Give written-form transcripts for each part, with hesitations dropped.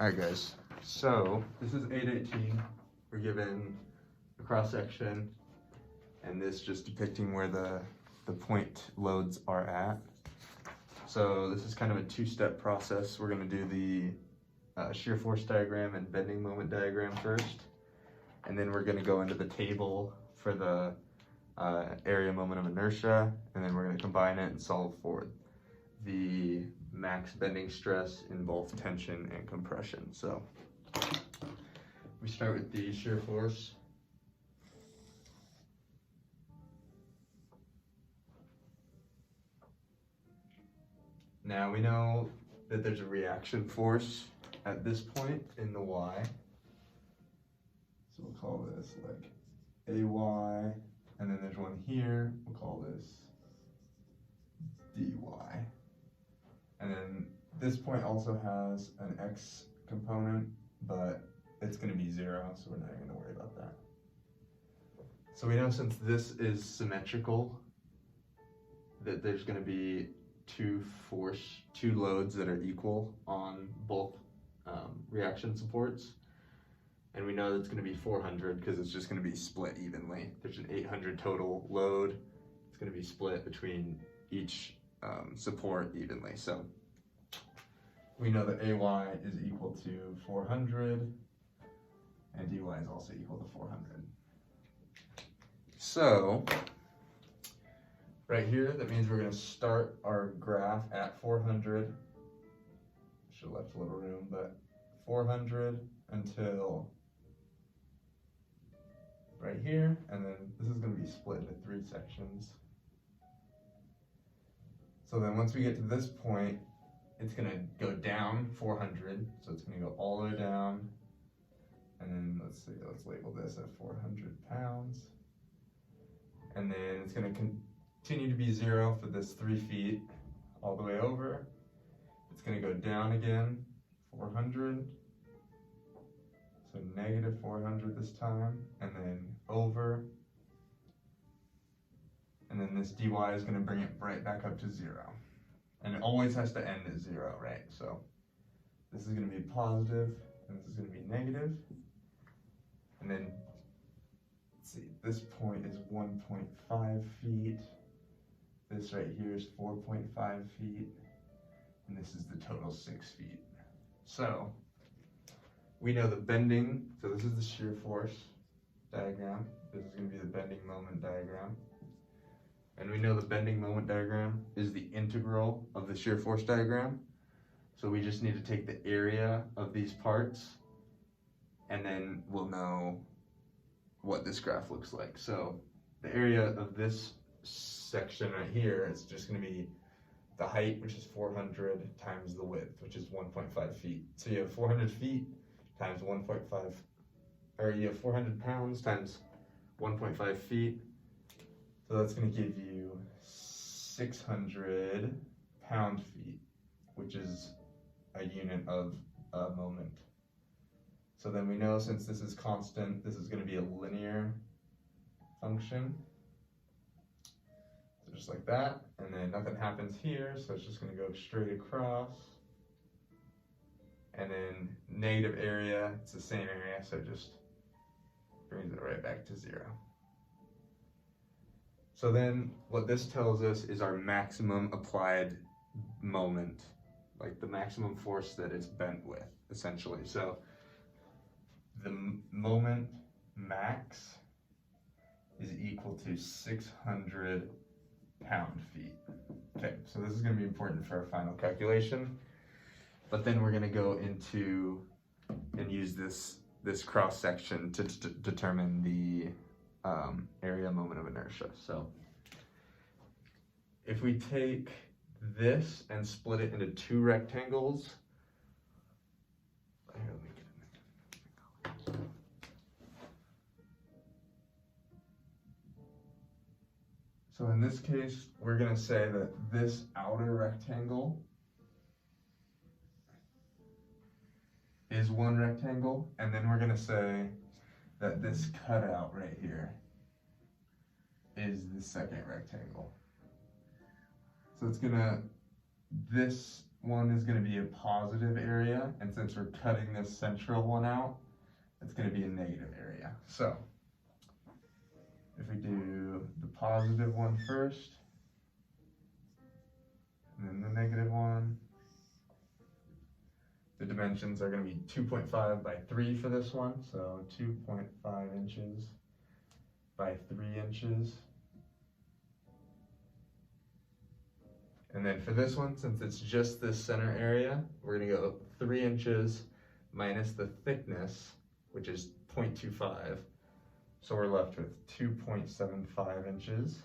Alright guys, so this is 8.18. We're given a cross section and this just depicting where the point loads are at. So this is kind of a two-step process. We're going to do the shear force diagram and bending moment diagram first, and then we're going to go into the table for the area moment of inertia, and then we're going to combine it and solve for the max bending stress in both tension and compression. So we start with the shear force. Now we know that there's a reaction force at this point in the y. So we'll call this like AY, and then there's one here, we'll call this dy. And then this point also has an x component, but it's going to be 0, so we're not going to worry about that. So we know since this is symmetrical, that there's going to be two loads that are equal on both reaction supports. And we know that's going to be 400 because it's just going to be split evenly. There's an 800 total load. It's going to be split between each support evenly. So we know that AY is equal to 400 and dy is also equal to 400. So right here, that means we're going to start our graph at 400. Should have left a little room, but 400 until right here, and then this is going to be split into 3 sections. So then once we get to this point, it's going to go down 400, so it's going to go all the way down, and then let's label this at 400 pounds, and then it's going to continue to be 0 for this 3 feet all the way over. It's going to go down again 400, so negative 400 this time, and then over, and then this dy is going to bring it right back up to 0. And it always has to end at 0, right? So this is going to be positive, and this is going to be negative. And then, let's see, this point is 1.5 feet. This right here is 4.5 feet. And this is the total 6 feet. So we know the bending, so this is the shear force diagram. This is going to be the bending moment diagram. And we know the bending moment diagram is the integral of the shear force diagram. So we just need to take the area of these parts, and then we'll know what this graph looks like. So the area of this section right here is just going to be the height, which is 400, times the width, which is 1.5 feet. So you have 400 feet times 1.5, or you have 400 pounds times 1.5 feet. So that's going to give you 600 pound-feet, which is a unit of a moment. So then we know, since this is constant, this is going to be a linear function. So just like that, and then nothing happens here, so it's just going to go straight across. And then negative area, it's the same area, so it just brings it right back to 0. So then what this tells us is our maximum applied moment, like the maximum force that it's bent with, essentially. So the moment max is equal to 600 pound-feet. Okay, so this is going to be important for our final calculation, but then we're going to go into and use this cross section to determine the area moment of inertia. So if we take this and split it into 2 rectangles, here, let me get it. So in this case, we're going to say that this outer rectangle is one rectangle, and then we're going to say that this cutout right here is the second rectangle. So it's gonna, this one is going to be a positive area, and since we're cutting this central one out, it's going to be a negative area. So if we do the positive one first, and then the negative one, the dimensions are going to be 2.5 by 3 for this one, so 2.5 inches by 3 inches. And then for this one, since it's just this center area, we're going to go 3 inches minus the thickness, which is 0.25. So we're left with 2.75 inches.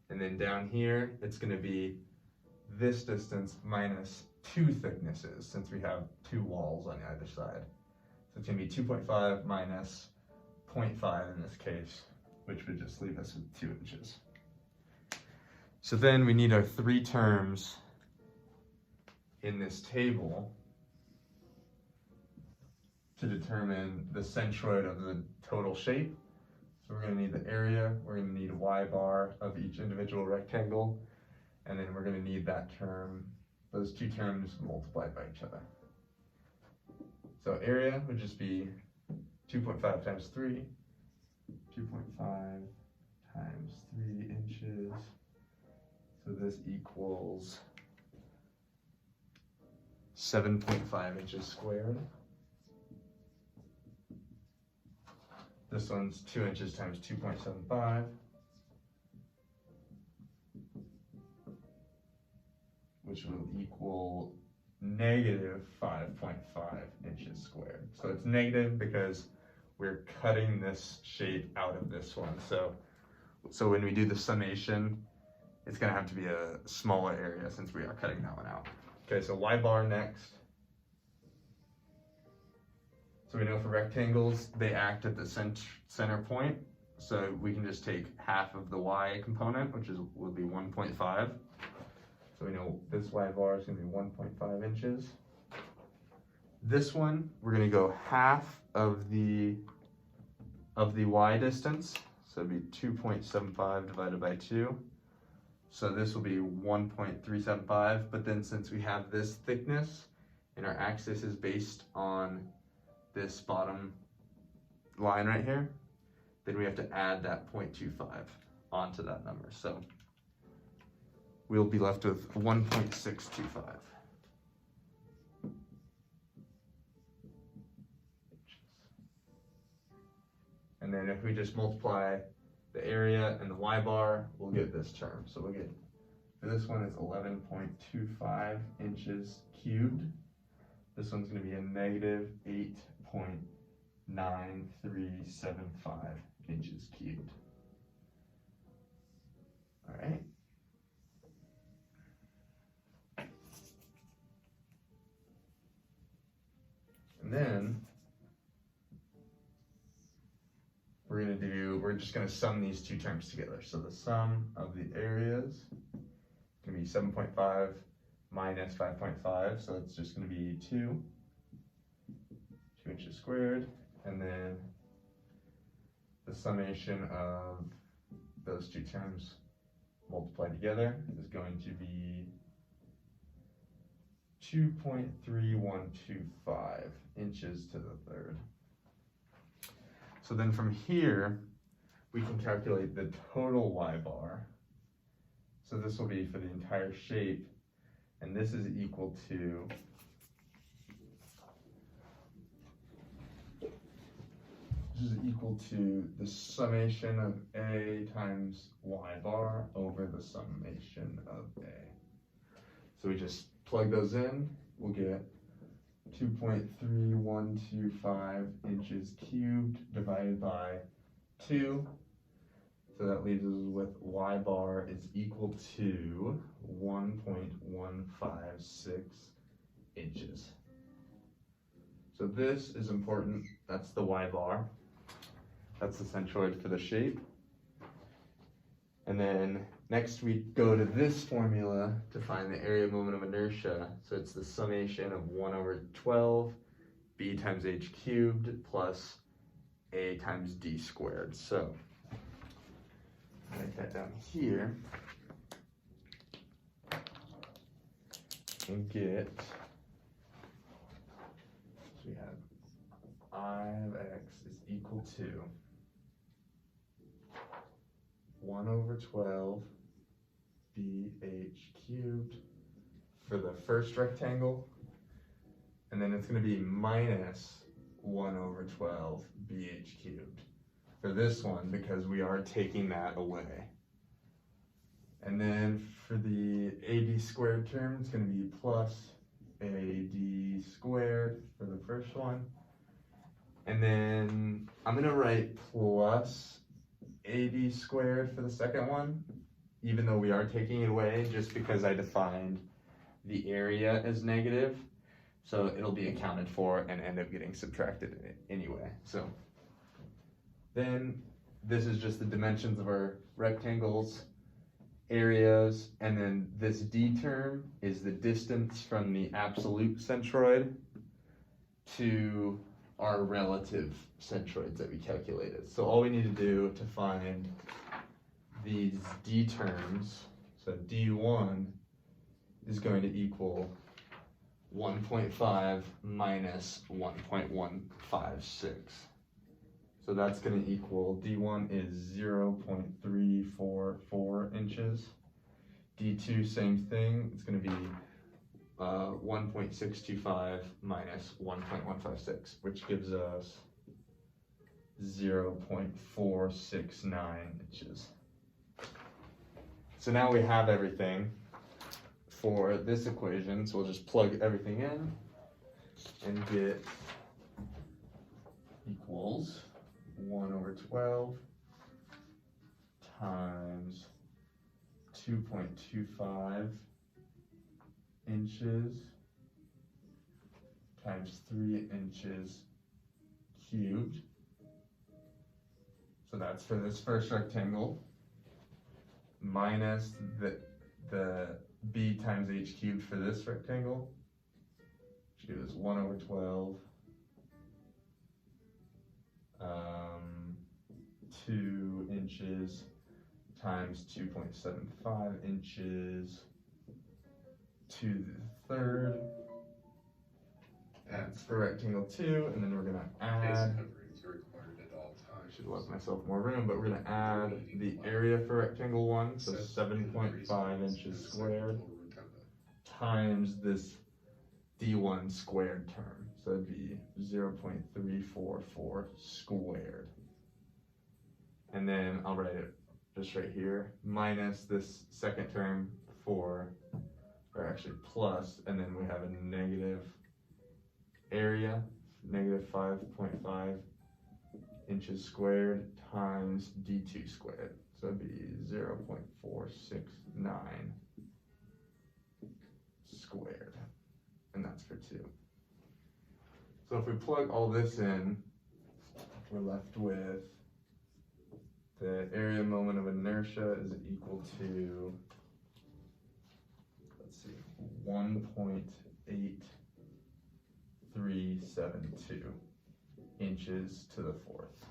And then down here, it's going to be this distance minus 2 thicknesses, since we have 2 walls on either side. So it's going to be 2.5 minus 0.5 in this case, which would just leave us with 2 inches. So then we need our 3 terms in this table to determine the centroid of the total shape. So we're going to need the area, we're going to need a y bar of each individual rectangle, and then we're going to need that term, those 2 terms multiplied by each other. So area would just be 2.5 times 3, 2.5 times 3 inches. So this equals 7.5 inches squared. This one's 2 inches times 2.75, which will equal negative 5.5 inches squared. So it's negative because we're cutting this shape out of this one. So when we do the summation, it's going to have to be a smaller area since we are cutting that one out. Okay, so y bar next. So we know for rectangles, they act at the center point. So we can just take half of the y component, which would be 1.5. So we know this y bar is going to be 1.5 inches. This one, we're going to go half of the y distance. So it'd be 2.75 divided by 2. So this will be 1.375, but then since we have this thickness and our axis is based on this bottom line right here, then we have to add that 0.25 onto that number. So we'll be left with 1.625. And then if we just multiply the area and the y bar, we'll get this term. So we'll get, for this one is 11.25 inches cubed. This one's going to be a negative 8.9375 inches cubed. All right. And then we're just going to sum these 2 terms together. So the sum of the areas can be 7.5 minus 5.5. So it's just going to be 2 inches squared. And then the summation of those 2 terms multiplied together is going to be 2.3125 inches to the third. So then from here, we can calculate the total y bar. So this will be for the entire shape, and this is equal to the summation of A times y bar over the summation of A. So we just plug those in, we'll get 2.3125 inches cubed divided by 2. So that leaves us with y bar is equal to 1.156 inches. So this is important. That's the y bar. That's the centroid for the shape. And then next we go to this formula to find the area moment of inertia. So it's the summation of 1 over 12 b times h cubed plus a times d squared. So write that down here. and get, so we have I of x is equal to 1 over 12 bh cubed for the first rectangle, and then it's going to be minus 1 over 12 bh cubed for this one because we are taking that away. And then for the AD squared term, it's going to be plus AD squared for the first one. And then I'm going to write plus AD squared for the second one, even though we are taking it away, just because I defined the area as negative. So it'll be accounted for and end up getting subtracted anyway. So then this is just the dimensions of our rectangles, areas, and then this D term is the distance from the absolute centroid to our relative centroids that we calculated. So all we need to do to find these D terms, so D1 is going to equal 1.5 minus 1.156. So that's going to equal, D1 is 0.344 inches. D2, same thing, it's going to be 1.625 minus 1.156, which gives us 0.469 inches. So now we have everything for this equation, so we'll just plug everything in and get equals 1 over 12 times 2.25 inches times 3 inches cubed. So that's for this first rectangle, minus the b times h cubed for this rectangle, which gives 1 over 12 2 inches times 2.75 inches to the third. That's for rectangle 2, and then we're going to add, I should have left myself more room, but we're going to add the area for rectangle 1, so 7.5 inches squared, times this D1 squared term, so it'd be 0.344 squared. And then I'll write it just right here, minus this second term or actually plus, and then we have a negative area, negative 5.5 inches squared times D2 squared. So it'd be 0.469 squared, and that's for 2. So if we plug all this in, we're left with the area moment of inertia is equal to, let's see, 1.8372 inches to the 4th.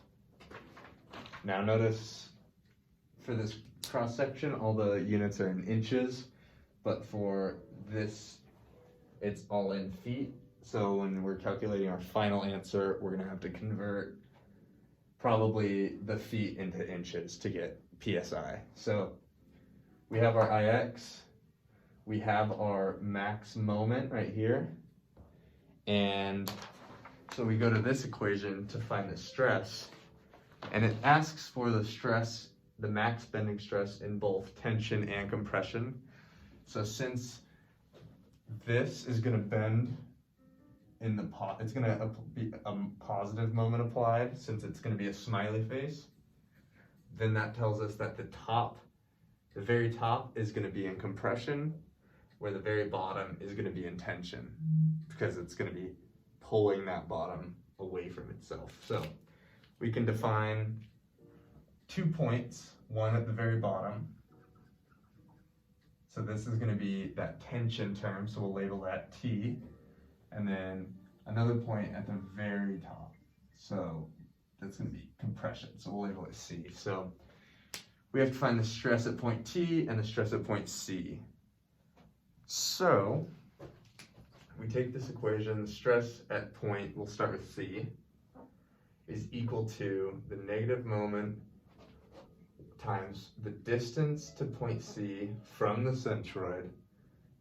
Now notice for this cross section, all the units are in inches, but for this, it's all in feet. So when we're calculating our final answer, we're gonna have to convert probably the feet into inches to get PSI. So we have our IX, we have our max moment right here, and so we go to this equation to find the stress, and it asks for the stress, the max bending stress in both tension and compression. So since this is going to bend in the it's going to be a positive moment applied, since it's going to be a smiley face, then that tells us that the very top is going to be in compression, where the very bottom is going to be in tension, because it's going to be pulling that bottom away from itself. So we can define 2 points, one at the very bottom. So this is going to be that tension term, so we'll label that T, and then another point at the very top. So that's going to be compression, so we'll label it C. So we have to find the stress at point T and the stress at point C. So we take this equation, the stress at point, we'll start with C, is equal to the negative moment times the distance to point C from the centroid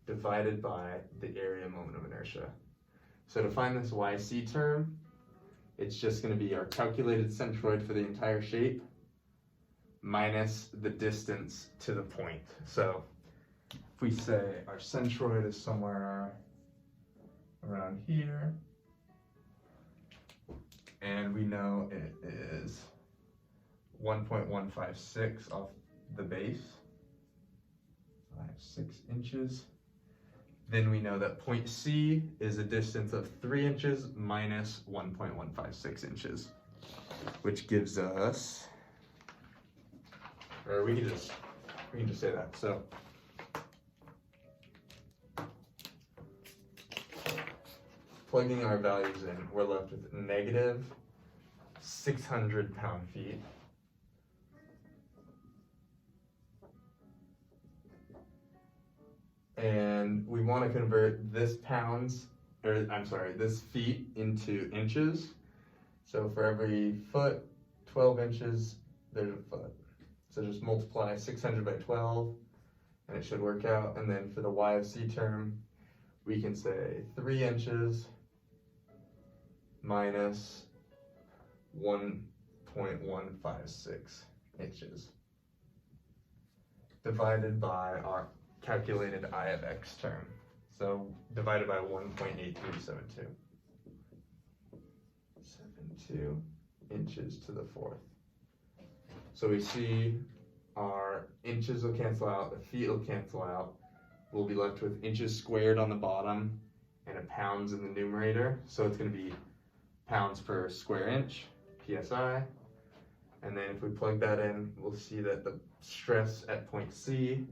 divided by the area moment of inertia. So to find this YC term, it's just going to be our calculated centroid for the entire shape minus the distance to the point. So if we say our centroid is somewhere around here, and we know it is 1.156 off the base, so I have 6 inches. Then we know that point C is a distance of 3 inches minus 1.156 inches, which gives us, or we can just say that. So plugging our values in, we're left with negative 600 pound-feet and we want to convert this this feet into inches. So for every foot, 12 inches, there's a foot. So just multiply 600 by 12 and it should work out. And then for the Y of C term, we can say 3 inches minus 1.156 inches divided by our calculated I of X term. So divided by 1.8372. 72 inches to the 4th. So we see our inches will cancel out, the feet will cancel out. We'll be left with inches squared on the bottom and a pounds in the numerator. So it's going to be pounds per square inch, PSI. And then if we plug that in, we'll see that the stress at point C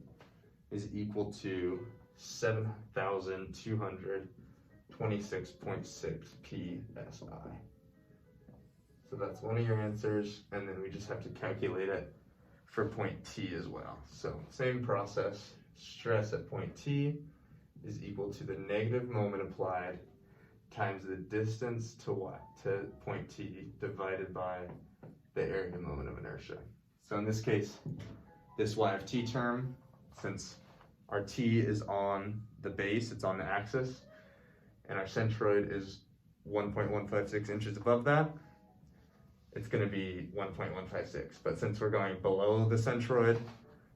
is equal to 7,226.6 PSI. So that's one of your answers, and then we just have to calculate it for point T as well. So same process, stress at point T is equal to the negative moment applied times the distance to point T divided by the area moment of inertia. So in this case, this Y of T term, since our T is on the base, it's on the axis, and our centroid is 1.156 inches above that, it's going to be 1.156. But since we're going below the centroid,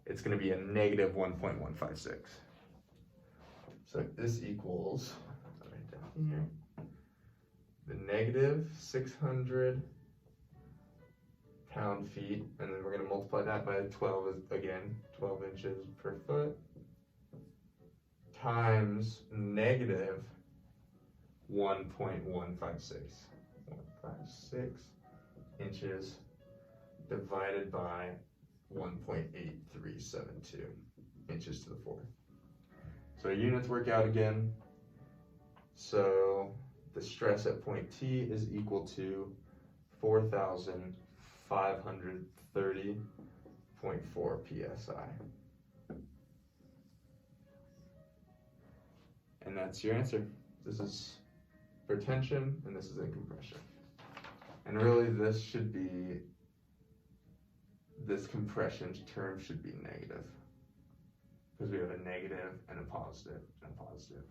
it's going to be a negative 1.156. So this equals, right down here, the negative 600 pound-feet, and then we're going to multiply that by 12 again, 12 inches per foot, times negative 1.156 inches divided by 1.8372 inches to the 4th. So our units work out again. So the stress at point T is equal to 4,530.4 PSI. And that's your answer. This is for tension, and this is in compression. And really this compression term should be negative, because we have a negative and a positive and a positive.